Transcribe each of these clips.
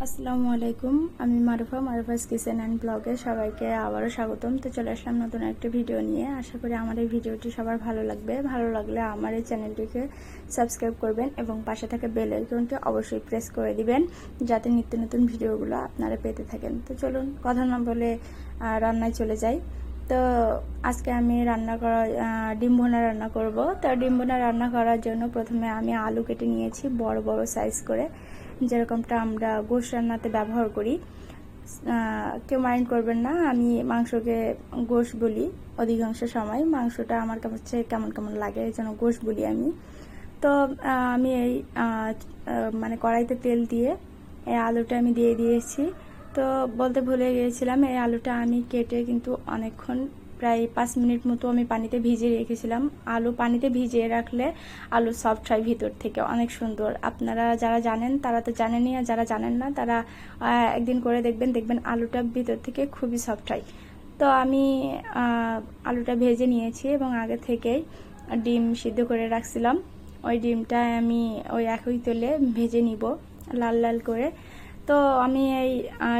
আসসালামু আলাইকুম। আমি মারুফাস কিচেন অ্যান্ড ব্লগে সবাইকে আবারও স্বাগতম। তো চলে আসলাম নতুন একটা ভিডিও নিয়ে। আশা করি আমার এই ভিডিওটি সবার ভালো লাগবে। ভালো লাগলে আমার এই চ্যানেলটিকে সাবস্ক্রাইব করবেন এবং পাশে থাকা বেল আইকনটি অবশ্যই প্রেস করে দিবেন, যাতে নিত্য নতুন ভিডিওগুলো আপনারা পেতে থাকেন। তো চলুন কথা না বলে রান্নায় চলে যাই। তো আজকে আমি ডিম ভুনা রান্না করব। তো ডিম ভুনা রান্না করার জন্য প্রথমে আমি আলু কেটে নিয়েছি বড় বড় সাইজ করে, যেরকমটা আমরা গোশ রান্নাতে ব্যবহার করি। কেউ মাইন্ড করবেন না, আমি মাংসকে গোশ বলি। অধিকাংশ সময় মাংসটা আমার কাছে কেমন কেমন লাগে, এই জন্য গোশ বলি আমি। তো আমি এই মানে কড়াইতে তেল দিয়ে এই আলুটা আমি দিয়ে দিয়েছি। তো বলতে ভুলে গিয়েছিলাম, এই আলুটা আমি কেটে কিন্তু অনেকক্ষণ প্রায় 5 মিনিট মতো আমি পানিতে ভিজিয়ে রেখেছিলাম। আলু পানিতে ভিজিয়ে রাখলে আলু সফট হয় ভিতর থেকে, অনেক সুন্দর। আপনারা যারা জানেন তারা তো জানেনই, আর যারা জানেন না তারা একদিন করে দেখবেন আলুটা ভিতর থেকে খুবই সফট হয়। তো আমি আলুটা ভেজে নিয়েছি এবং আগে থেকেই ডিম সিদ্ধ করে রাখছিলাম। ওই ডিমটা আমি ওই একই তেলে ভেজে নিব লাল লাল করে। তো আমি এই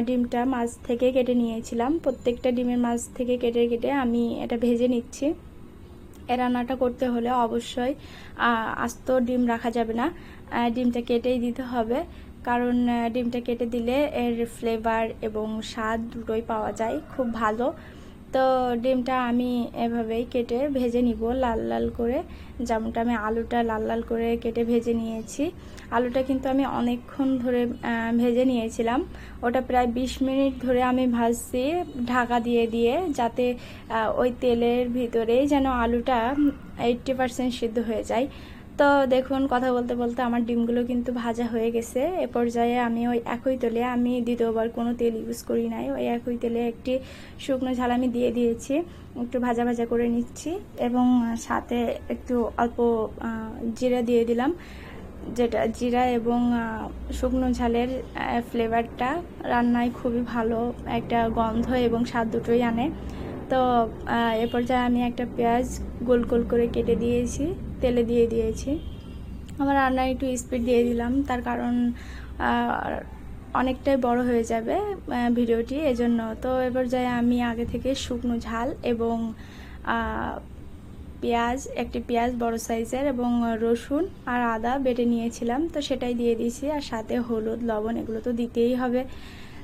ডিমটা মাছ থেকে কেটে নিয়েছিলাম, প্রত্যেকটা ডিমের মাছ থেকে কেটে কেটে আমি এটা ভেজে নিচ্ছি। এই রান্নাটা করতে হলে অবশ্যই আস্ত ডিম রাখা যাবে না, ডিমটা কেটেই দিতে হবে। কারণ ডিমটা কেটে দিলে এর ফ্লেভার এবং স্বাদ দুটোই পাওয়া যায় খুব ভালো। তো ডিমটা আমি এভাবেই কেটে ভেজে নিব লাল লাল করে, যেমনটা আমি আলুটা লাল লাল করে কেটে ভেজে নিয়েছি। আলুটা কিন্তু আমি অনেকক্ষণ ধরে ভেজে নিয়েছিলাম, ওটা প্রায় 20 মিনিট ধরে আমি ভাজছি ঢাকা দিয়ে দিয়ে, যাতে ওই তেলের ভিতরেই যেন আলুটা 80% সিদ্ধ হয়ে যায়। তো দেখুন, কথা বলতে বলতে আমার ডিমগুলো কিন্তু ভাজা হয়ে গেছে। এ পর্যায়ে আমি ওই একই তেলে, আমি দ্বিতীয়বার কোনো তেল ইউজ করি নাই, ওই একই তেলে একটি শুকনো ঝাল আমি দিয়ে দিয়েছি, একটু ভাজা ভাজা করে নিচ্ছি এবং সাথে একটু অল্প জিরা দিয়ে দিলাম, যেটা জিরা এবং শুকনো ঝালের ফ্লেভারটা রান্নায় খুবই ভালো একটা গন্ধ এবং স্বাদ দুটোই আনে। তো এ পর্যায়ে আমি একটা পেঁয়াজ গোল গোল করে কেটে দিয়েছি, তেলে দিয়ে দিয়েছি। আমার রান্নায় একটু স্পিড দিয়ে দিলাম, তার কারণ অনেকটাই বড় হয়ে যাবে ভিডিওটি, এজন্য। তো এ পর্যায়ে আমি আগে থেকে শুকনো ঝাল এবং একটি পেঁয়াজ বড় সাইজের এবং রসুন আর আদা বেটে নিয়েছিলাম, তো সেটাই দিয়ে দিয়েছি। আর সাথে হলুদ লবণ এগুলো তো দিতেই হবে।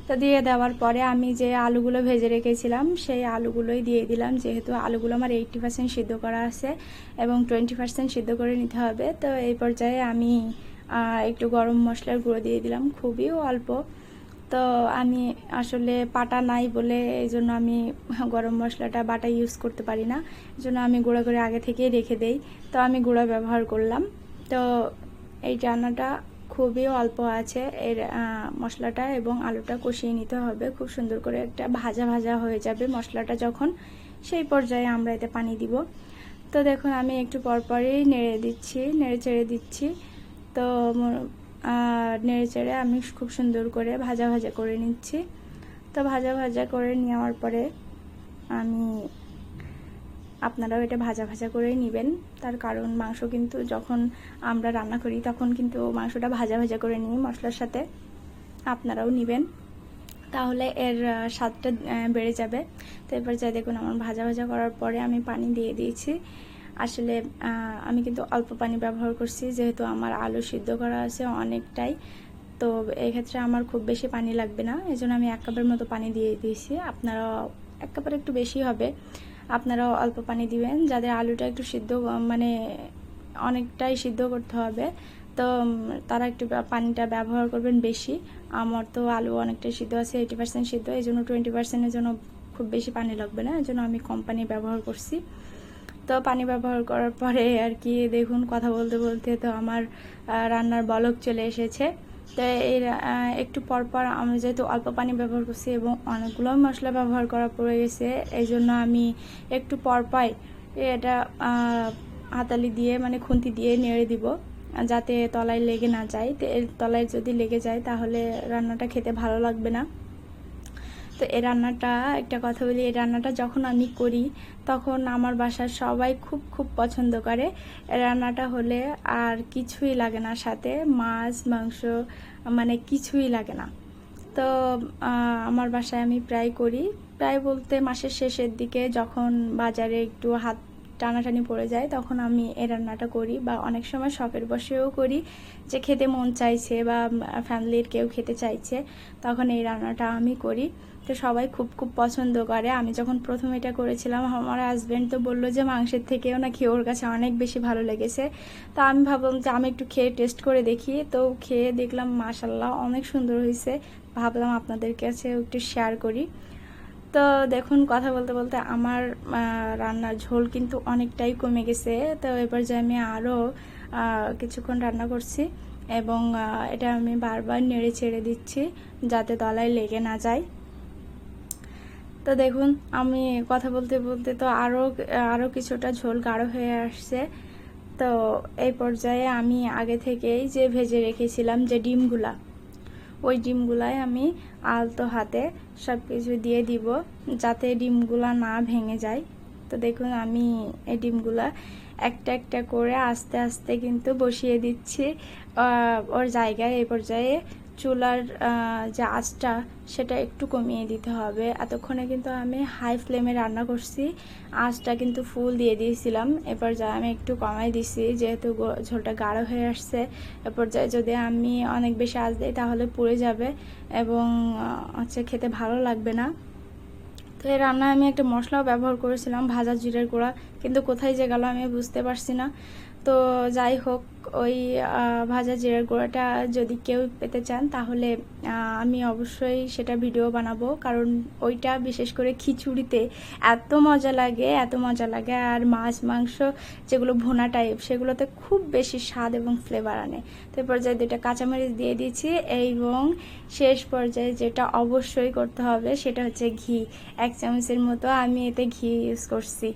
তো দিয়ে দেওয়ার পরে আমি যে আলুগুলো ভেজে রেখেছিলাম সেই আলুগুলোই দিয়ে দিলাম, যেহেতু আলুগুলো আমার 80% সিদ্ধ করা আছে এবং 20% সিদ্ধ করে নিতে হবে। তো এই পর্যায়ে আমি একটু গরম মশলার গুঁড়ো দিয়ে দিলাম, খুবই অল্প। তো আমি আসলে পাটা নাই বলে এই জন্য আমি গরম মশলাটা বাটা ইউজ করতে পারি না, এই জন্য আমি গুঁড়া করে আগে থেকেই রেখে দেই। তো আমি গুঁড়া ব্যবহার করলাম। তো এই রান্নাটা খুবই অল্প আছে এর মশলাটা, এবং আলুটা কষিয়ে নিতে হবে খুব সুন্দর করে, একটা ভাজা ভাজা হয়ে যাবে মশলাটা যখন, সেই পর্যায়ে আমরা এতে পানি দিব। তো দেখুন, আমি একটু পরপরই নেড়ে চেড়ে দিচ্ছি। তো নেড়ে চেড়ে আমি খুব সুন্দর করে ভাজা ভাজা করে নিচ্ছি। তো ভাজা ভাজা করে নেওয়ার পরে আপনারাও এটা ভাজা ভাজা করেই নেবেন, তার কারণ মাংস কিন্তু যখন আমরা রান্না করি তখন কিন্তু মাংসটা ভাজা ভাজা করে নিই মশলার সাথে, আপনারাও নেবেন, তাহলে এর স্বাদটা বেড়ে যাবে। তো এবার যাই, দেখুন আমার ভাজা ভাজা করার পরে আমি পানি দিয়ে দিয়েছি। আসলে আমি কিন্তু অল্প পানি ব্যবহার করছি, যেহেতু আমার আলু সিদ্ধ করা আছে অনেকটাই। তো এক্ষেত্রে আমার খুব বেশি পানি লাগবে না, এই জন্য আমি 1 কাপের মতো পানি দিয়ে দিয়েছি। আপনারা 1 কাপের একটু বেশি হবে, আপনারাও অল্প পানি দিবেন। যাদের আলুটা একটু সিদ্ধ মানে অনেকটাই সিদ্ধ করতে হবে, তো তারা একটু পানিটা ব্যবহার করবেন বেশি। আমার তো আলু অনেকটাই সিদ্ধ আছে, 80% সিদ্ধ, এই জন্য 20%-এর জন্য খুব বেশি পানি লাগবে না, এই জন্য আমি কম পানি ব্যবহার করছি। তো পানি ব্যবহার করার পরে আর কি, দেখুন কথা বলতে বলতে তো আমার রান্নার বলক চলে এসেছে। তো এই একটু পরপর আমি যেহেতু অল্প পানি ব্যবহার করছি এবং অনেকগুলো মশলা ব্যবহার করা পড়ে গেছে, এই জন্য আমি একটু পরপর এটা হাতালি দিয়ে মানে খুন্তি দিয়ে নেড়ে দিব, যাতে তলায় লেগে না যায়। তো এর তলায় যদি লেগে যায় তাহলে রান্নাটা খেতে ভালো লাগবে না। তো এই রান্নাটা, একটা কথা বলি, এই রান্নাটা যখন আমি করি তখন আমার বাসার সবাই খুব খুব পছন্দ করে। এই রান্নাটা হলে আর কিছুই লাগে না, সাথে মাছ মাংস মানে কিছুই লাগে না। তো আমার বাসায় আমি প্রায় করি, প্রায় বলতে মাসের শেষের দিকে যখন বাজারে একটু হাত টানাটানি পড়ে যায় তখন আমি এই রান্নাটা করি, বা অনেক সময় শখের বসেও করি, যে খেতে মন চাইছে বা ফ্যামিলির কেউ খেতে চাইছে তখন এই রান্নাটা আমি করি। তো সবাই খুব খুব পছন্দ করে। আমি যখন প্রথম এটা করেছিলাম আমার হাজব্যান্ড তো বললো যে মাংসের থেকেও নাকি ওর কাছে অনেক বেশি ভালো লেগেছে। তো আমি ভাবলাম যে আমি একটু খেয়ে টেস্ট করে দেখি, তো খেয়ে দেখলাম মাশাল্লাহ অনেক সুন্দর হয়েছে, ভাবলাম আপনাদের কাছে একটু শেয়ার করি। তো দেখুন কথা বলতে বলতে আমার রান্নার ঝোল কিন্তু অনেকটাই কমে গেছে। তো এবার যে আমি আরও কিছুক্ষণ রান্না করছি এবং এটা আমি বারবার নেড়ে ছেড়ে দিচ্ছি যাতে তলায় লেগে না যায়। তো দেখুন আমি কথা বলতে বলতে তো আরও কিছুটা ঝোল গাঢ় হয়ে আসছে। তো এই পর্যায়ে আমি আগে থেকেই যে ভেজে রেখেছিলাম যে ডিমগুলা, ওই ডিমগুলাই আমি আলতো হাতে সব কিছু দিয়ে দিব যাতে ডিমগুলা না ভেঙে যায়। তো দেখুন আমি এই ডিমগুলা একটা একটা করে আস্তে আস্তে কিন্তু বসিয়ে দিচ্ছি ওর জায়গায়। এই পর্যায়ে চুলার যে আঁচটা সেটা একটু কমিয়ে দিতে হবে। এতক্ষণে কিন্তু আমি হাই ফ্লেমে রান্না করছি, আঁচটা কিন্তু ফুল দিয়ে দিয়েছিলাম। এ পর্যায়ে আমি একটু কমাই দিছি যেহেতু ঝোলটা গাঢ় হয়ে আসছে। এ পর্যায়ে যদি আমি অনেক বেশি আঁচ দিই তাহলে পুড়ে যাবে এবং খেতে ভালো লাগবে না। তো এই রান্নায় আমি একটা মশলাও ব্যবহার করেছিলাম, ভাজা জিরের গুঁড়া, কিন্তু কোথায় যে গেল আমি বুঝতে পারছি না। তো যাই হোক, ওই ভাজা জিরের গুঁড়াটা যদি কেউ পেতে চান তাহলে আমি অবশ্যই সেটা ভিডিও বানাবো, কারণ ওইটা বিশেষ করে খিচুড়িতে এত মজা লাগে, এত মজা লাগে। আর মাছ মাংস যেগুলো ভুনা টাইপ সেগুলোতে খুব বেশি স্বাদ এবং ফ্লেভার আনে। তো এই পর্যায়ে 2টা কাঁচামরিচ দিয়ে দিয়েছি এবং শেষ পর্যায়ে যেটা অবশ্যই করতে হবে সেটা হচ্ছে ঘি। 1 চামচের মতো আমি এতে ঘি ইউজ করছি।